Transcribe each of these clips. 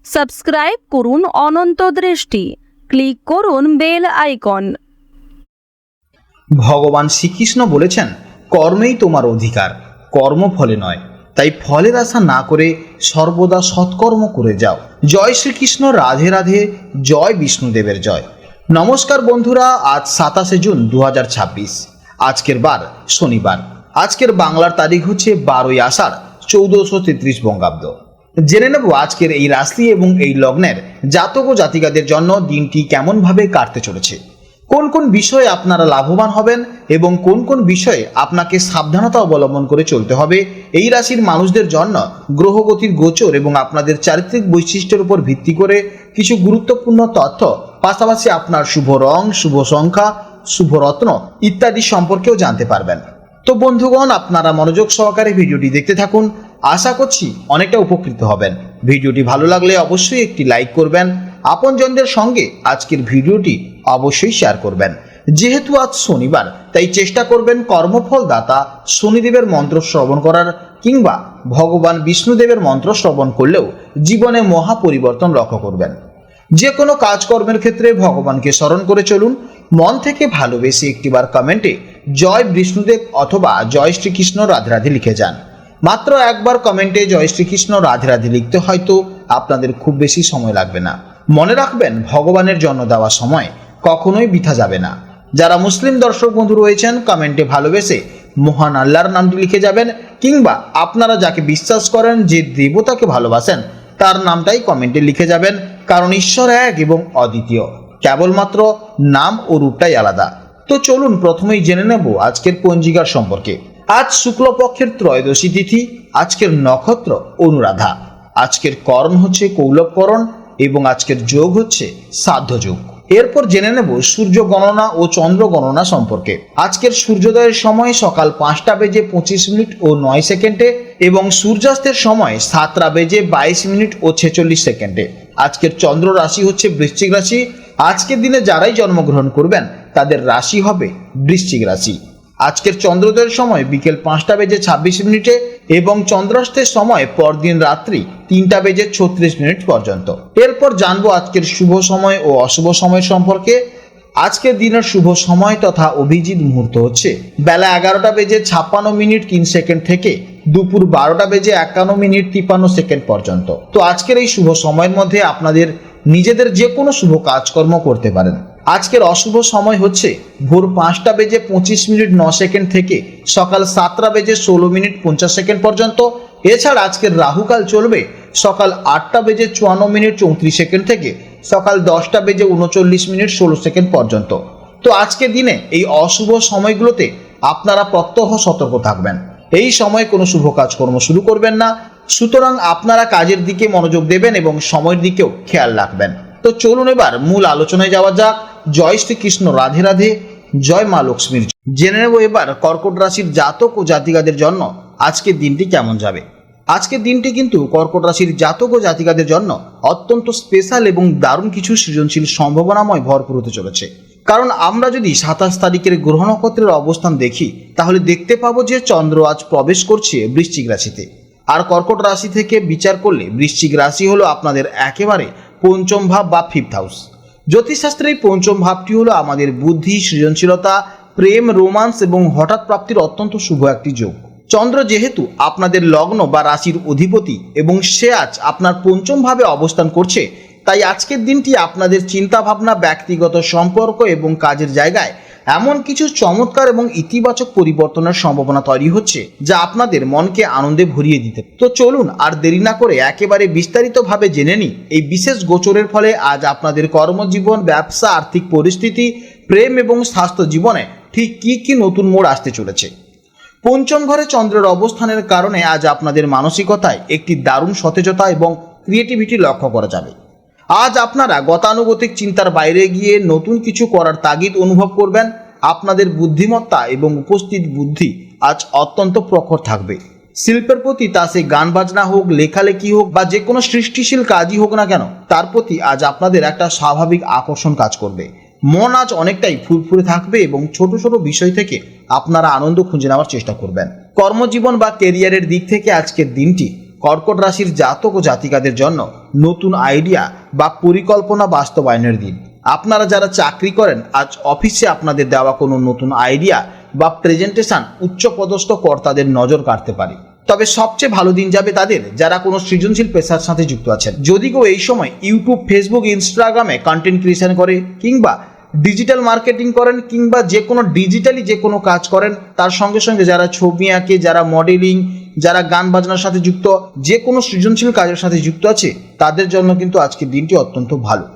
Subscribe করুন অনন্ত দৃষ্টি, click করুন বেল আইকন। ভগবান শ্রীকৃষ্ণ বলেছেন, কর্মেই তোমার অধিকার, কর্মফলে নয়। তাই ফলের আশা না করে সর্বদা সৎকর্ম করে যাও। জয় শ্রীকৃষ্ণ, রাধে রাধে, জয় বিষ্ণুদেবের জয়। নমস্কার বন্ধুরা, আজ 27শে জুন 2026। আজকের বার শনিবার। আজকের বাংলার তারিখ হচ্ছে 12ই আষাঢ় 1433 বঙ্গাব্দ। জেনে নেব আজকের এই রাশি এবং এই লগ্নের জাতক ও জাতিকাদের জন্য দিনটি কেমনভাবে কাটতে চলেছে, কোন কোন বিষয়ে আপনারা লাভবান হবেন এবং কোন কোন বিষয়ে আপনাকে সাবধানতা অবলম্বন করে চলতে হবে। এই রাশির মানুষদের জন্য গ্রহগতির গোচর এবং আপনাদের চারিত্রিক বৈশিষ্ট্যের উপর ভিত্তি করে কিছু গুরুত্বপূর্ণ তথ্য, পাশাপাশি আপনার শুভ রং, শুভ সংখ্যা, শুভ রত্ন ইত্যাদি সম্পর্কেও জানতে পারবেন। তো বন্ধুগণ, আপনারা মনোযোগ সহকারে ভিডিওটি দেখতে থাকুন। আশা করছি অনেকটা উপকৃত হবেন। ভিডিওটি ভালো লাগলে অবশ্যই একটি লাইক করবেন। আপনজনদের সঙ্গে আজকের ভিডিওটি অবশ্যই শেয়ার করবেন। যেহেতু আজ শনিবার, তাই চেষ্টা করবেন কর্মফল দাতা শনিদেবের মন্ত্র শ্রবণ করার, কিংবা ভগবান বিষ্ণুদেবের মন্ত্র শ্রবণ করলেও জীবনে মহা পরিবর্তন লক্ষ্য করবেন। যে কোনো কাজকর্মের ক্ষেত্রে ভগবানকে স্মরণ করে চলুন। মন থেকে ভালোবেসে একটিবার কমেন্টে জয় বিষ্ণুদেব অথবা জয় শ্রীকৃষ্ণ রাধে রাধে লিখে যান। মাত্র একবার কমেন্টে জয় শ্রীকৃষ্ণ রাধে রাধে লিখতে হয়তো আপনাদের খুব বেশি সময় লাগবে না। মনে রাখবেন, ভগবানের জন্য দেওয়া সময় কখনোই বৃথা যাবে না। যারা মুসলিম দর্শক বন্ধু রয়েছেন, কমেন্টে ভালোবেসে মহান আল্লাহর নামটি লিখে যাবেন, কিংবা আপনারা যাকে বিশ্বাস করেন, যে দেবতাকে ভালোবাসেন, তার নামটাই কমেন্টে লিখে যাবেন। কারণ ঈশ্বর এক এবং অদ্বিতীয়, কেবলমাত্র নাম ও রূপটাই আলাদা। তো চলুন প্রথমেই জেনে নেব আজকের পঞ্জিকার সম্পর্কে। আজ শুক্লপক্ষের ত্রয়োদশী তিথি। আজকের নক্ষত্র অনুরাধা। আজকের করণ হচ্ছে কৌলবকরণ এবং আজকের যোগ হচ্ছে সাধ্য যোগ। এরপর জেনে নেব সূর্য গণনা ও চন্দ্র গণনা সম্পর্কে। আজকের সূর্যোদয়ের সময় সকাল 5টা বেজে 25 মিনিট ও 9 সেকেন্ডে এবং সূর্যাস্তের সময় 7টা বেজে 22 মিনিট ও 46 সেকেন্ডে। আজকের চন্দ্র রাশি হচ্ছে বৃশ্চিক রাশি। আজকের দিনে যারাই জন্মগ্রহণ করবেন তাদের রাশি হবে বৃশ্চিক রাশি। আজকের চন্দ্রোদয়ের সময় বিকেল 5টা বেজে 26 মিনিটে এবং চন্দ্রাস্তের সময় পরদিন রাত্রি 3টা বেজে 36 মিনিট পর্যন্ত। এরপর জানবো আজকের শুভ সময় ও অশুভ সময় সম্পর্কে। আজকের দিনের শুভ সময় তথা অভিজিৎ মুহূর্ত হচ্ছে বেলা 11টা বেজে 56 মিনিট 3 সেকেন্ড থেকে দুপুর 12টা বেজে 51 মিনিট 53 সেকেন্ড পর্যন্ত। তো আজকের এই শুভ সময়ের মধ্যে আপনাদের নিজেদের যে কোনো শুভ কাজকর্ম করতে পারেন। আজকের অশুভ সময় হচ্ছে ভোর 5টা বেজে 25 মিনিট 9 সেকেন্ড থেকে সকাল 7টা বেজে 16 মিনিট 50 সেকেন্ড পর্যন্ত। এছাড়া আজকের রাহুকাল চলবে সকাল 8টা বেজে 54 মিনিট 34 সেকেন্ড থেকে সকাল 10টা বেজে 39 মিনিট 16 সেকেন্ড পর্যন্ত। তো আজকের দিনে এই অশুভ সময়গুলোতে আপনারা প্রত্যহ সতর্ক থাকবেন। এই সময় কোনো শুভ কাজকর্ম শুরু করবেন না। সুতরাং আপনারা কাজের দিকে মনোযোগ দেবেন এবং সময়ের দিকেও খেয়াল রাখবেন। তো চলুন এবার মূল আলোচনায় যাওয়া যাক। জয় শ্রীকৃষ্ণ, রাধে রাধে, জয় মা লক্ষ্মীর। জেনে নেব এবার কর্কট রাশির জাতক ও জাতিকাদের জন্য আজকের দিনটি কেমন যাবে। আজকের দিনটি কিন্তু কর্কট রাশির জাতক ও জাতিকাদের জন্য অত্যন্ত স্পেশাল এবং দারুণ কিছু সৃজনশীল সম্ভাবনাময় ভরপুর হতে চলেছে। কারণ আমরা যদি 27 তারিখের গ্রহ নক্ষত্রের অবস্থান দেখি, তাহলে দেখতে পাবো যে চন্দ্র আজ প্রবেশ করছে বৃশ্চিক রাশিতে। আর কর্কট রাশি থেকে বিচার করলে বৃশ্চিক রাশি হলো আপনাদের একেবারে পঞ্চম ভাব বা 5th হাউস। জ্যোতিষশাস্ত্রে এই পঞ্চম ভাবটি হলো আমাদের বুদ্ধি, সৃজনশীলতা, প্রেম, রোমান্স এবং হঠাৎ প্রাপ্তির অত্যন্ত শুভ একটি যোগ। চন্দ্র যেহেতু আপনাদের লগ্ন বা রাশির অধিপতি এবং সে আজ আপনার পঞ্চম ভাবে অবস্থান করছে, তাই আজকের দিনটি আপনাদের চিন্তা ভাবনা, ব্যক্তিগত সম্পর্ক এবং কাজের জায়গায় এমন কিছু চমৎকার এবং ইতিবাচক পরিবর্তনের সম্ভাবনা তৈরি হচ্ছে যা আপনাদের মনকে আনন্দে ভরিয়ে দিতে। তো চলুন আর দেরি না করে একেবারে বিস্তারিতভাবে জেনে নিই এই বিশেষ গোচরের ফলে আজ আপনাদের কর্মজীবন, ব্যবসা, আর্থিক পরিস্থিতি, প্রেম এবং স্বাস্থ্য জীবনে ঠিক কি নতুন মোড় আসতে চলেছে। পঞ্চম ঘরে চন্দ্রের অবস্থানের কারণে আজ আপনাদের মানসিকতায় একটি দারুণ সতেজতা এবং ক্রিয়েটিভিটি লক্ষ্য করা যাবে। আজ আপনারা গতানুগতিক চিন্তার বাইরে গিয়ে নতুন কিছু করার তাগিদ অনুভব করবেন। আপনাদের বুদ্ধিমত্তা এবং উপস্থিত বুদ্ধি আজ অত্যন্ত প্রখর থাকবে। শিল্পের প্রতি, তা সে গান বাজনা হোক, লেখালেখি হোক বা যে কোনো সৃষ্টিশীল কাজই হোক না কেন, তার প্রতি আজ আপনাদের একটা স্বাভাবিক আকর্ষণ কাজ করবে। মন আজ অনেকটাই ফুরফুরে থাকবে এবং ছোট ছোট বিষয় থেকে আপনারা আনন্দ খুঁজে নেওয়ার চেষ্টা করবেন। কর্মজীবন বা কেরিয়ারের দিক থেকে আজকের দিনটি কর্কট রাশির জাতক ও জাতিকাদের জন্য নতুন আইডিয়া বা পরিকল্পনা বাস্তবায়নের দিন। আপনারা যারা চাকরি করেন, আজ অফিসে আপনাদের দেওয়া কোনো নতুন আইডিয়া বা প্রেজেন্টেশন উচ্চপদস্থ কর্তাদের নজর কাড়তে পারে। তবে সবচেয়ে ভালো দিন যাবে তাদের যারা কোনো সৃজনশীল পেশার সাথে যুক্ত আছেন। যদি কেউ এই সময় ইউটিউব, ফেসবুক, ইনস্টাগ্রামে কন্টেন্ট ক্রিয়েশন করে, কিংবা ডিজিটাল মার্কেটিং করেন, কিংবা যে কোনো ডিজিটালি যে কোনো কাজ করেন, তার সঙ্গে সঙ্গে যারা ছবি আঁকে, যারা মডেলিং, যারা গান বাজনার সাথে যুক্ত, যে কোনো সৃজনশীল কাজের সাথে যুক্ত আছে, তাদের জন্য কিন্তু আজকের দিনটি অত্যন্ত ভালো।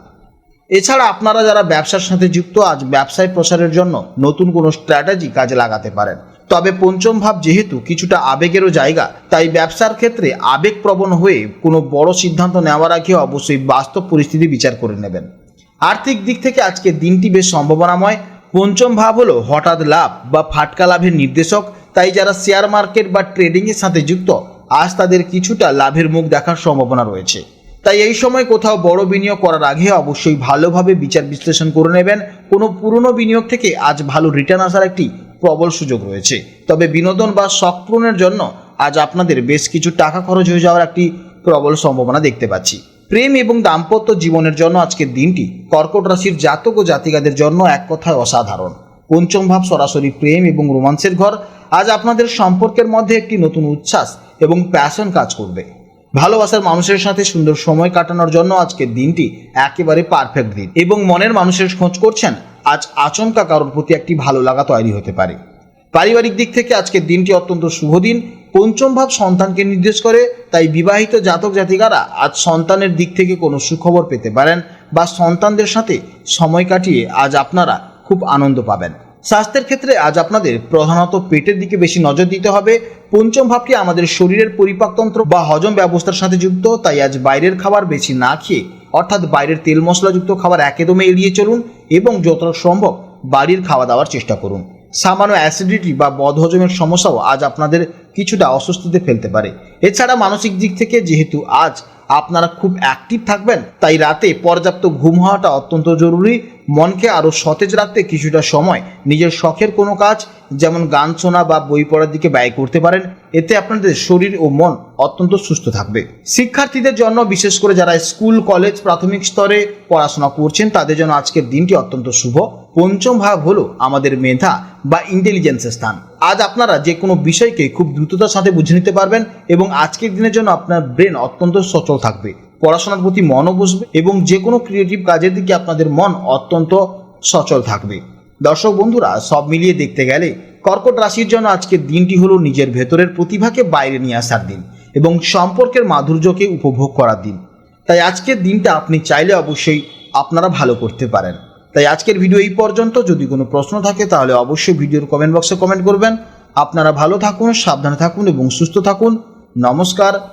এছাড়া আপনারা যারা ব্যবসার সাথে যুক্ত, আজ ব্যবসায় প্রসারের জন্য নতুন কোনো স্ট্র্যাটেজি কাজে লাগাতে পারেন। তবে পঞ্চম ভাব যেহেতু কিছুটা আবেগেরও জায়গা, তাই ব্যবসার ক্ষেত্রে আবেগপ্রবণ হয়ে কোনো বড় সিদ্ধান্ত নেওয়ার আগে অবশ্যই বাস্তব পরিস্থিতি বিচার করে নেবেন। আর্থিক দিক থেকে আজকের দিনটি বেশ সম্ভাবনাময়। পঞ্চম ভাব হলো হঠাৎ লাভ বা ফাটকা লাভের নির্দেশক, তাই যারা শেয়ার মার্কেট বা ট্রেডিংয়ের সাথে যুক্ত, আজ তাদের কিছুটা লাভের মুখ দেখার সম্ভাবনা রয়েছে। তাই এই সময় কোথাও বড় বিনিয়োগ করার আগে অবশ্যই ভালোভাবে বিচার বিশ্লেষণ করে নেবেন। কোনো পুরনো বিনিয়োগ থেকে আজ ভালো রিটার্ন আসার একটি প্রবল সুযোগ রয়েছে। তবে বিনোদন বা শখ পূরণের জন্য আজ আপনাদের বেশ কিছু টাকা খরচ হয়ে যাওয়ার একটি প্রবল সম্ভাবনা দেখতে পাচ্ছি। প্রেম এবং দাম্পত্য জীবনের জন্য আজকের দিনটি কর্কট রাশির জাতক ও জাতিকাদের জন্য এক কথায় অসাধারণ। পঞ্চম ভাব সরাসরি প্রেম এবং রোমান্সের ঘর। আজ আপনাদের সম্পর্কের মধ্যে একটি নতুন উচ্ছ্বাস এবং প্যাশন কাজ করবে। ভালোবাসার মানুষের সাথে সুন্দর সময় কাটানোর জন্য আজকের দিনটি একেবারে পারফেক্ট দিন। এবং মনের মানুষের খোঁজ করছেন, আজ আচমকা কারোর প্রতি একটি ভালো লাগা তৈরি হতে পারে। পারিবারিক দিক থেকে আজকের দিনটি অত্যন্ত শুভ দিন। পঞ্চম ভাব সন্তানকে নির্দেশ করে, তাই বিবাহিত জাতক জাতিকারা আজ সন্তানের দিক থেকে কোনো সুখবর পেতে পারেন বা সন্তানদের সাথে সময় কাটিয়ে আজ আপনারা খুব আনন্দ পাবেন। স্বাস্থ্যের ক্ষেত্রে আজ আপনাদের প্রধানত পেটের দিকে বেশি নজর দিতে হবে। পঞ্চম ভাবটি আমাদের শরীরের পরিপাকতন্ত্র বা হজম ব্যবস্থার সাথে যুক্ত, তাই আজ বাইরের খাবার বেশি না খেয়ে, অর্থাৎ বাইরের তেল মশলাযুক্ত খাবার একদমই এড়িয়ে চলুন এবং যতটা সম্ভব বাড়ির খাওয়া দাওয়ার চেষ্টা করুন। সামান্য অ্যাসিডিটি বা বদহজমের সমস্যাও আজ আপনাদের কিছুটা অস্বস্তিতে ফেলতে পারে। এছাড়া মানসিক দিক থেকে যেহেতু আজ আপনারা খুব অ্যাক্টিভ থাকবেন, তাই রাতে পর্যাপ্ত ঘুম হওয়াটা অত্যন্ত জরুরি। মনকে আরও সতেজ রাখতে কিছুটা সময় নিজের শখের কোনো কাজ, যেমন গান শোনা বা বই পড়ার দিকে ব্যয় করতে পারেন। এতে আপনাদের শরীর ও মন অত্যন্ত সুস্থ থাকবে। শিক্ষার্থীদের জন্য, বিশেষ করে যারা স্কুল, কলেজ, প্রাথমিক স্তরে পড়াশোনা করছেন, তাদের জন্য আজকের দিনটি অত্যন্ত শুভ। পঞ্চম ভাব হলো আমাদের মেধা বা ইন্টেলিজেন্সের স্থান। আজ আপনারা যে কোনো বিষয়কে খুব দ্রুততার সাথে বুঝে নিতে পারবেন এবং আজকের দিনের জন্য আপনার ব্রেন অত্যন্ত সচল থাকবে। পড়াশোনার প্রতি মনও বসবে এবং যে কোনো ক্রিয়েটিভ কাজের দিকে আপনাদের মন অত্যন্ত সচল থাকবে। দর্শক বন্ধুরা, সব মিলিয়ে দেখতে গেলে কর্কট রাশির জন্য আজকের দিনটি হলো নিজের ভেতরের প্রতিভাকে বাইরে নিয়ে আসার দিন এবং সম্পর্কের মাধুর্যকে উপভোগ করার দিন। তাই আজকের দিনটা আপনি চাইলে অবশ্যই আপনারা ভালো করতে পারেন। তাই আজকের ভিডিও এই পর্যন্ত। যদি কোনো প্রশ্ন থাকে তাহলে অবশ্যই ভিডিওর কমেন্ট বক্সে কমেন্ট করবেন। আপনারা ভালো থাকুন, সাবধানে থাকুন এবং সুস্থ থাকুন। নমস্কার।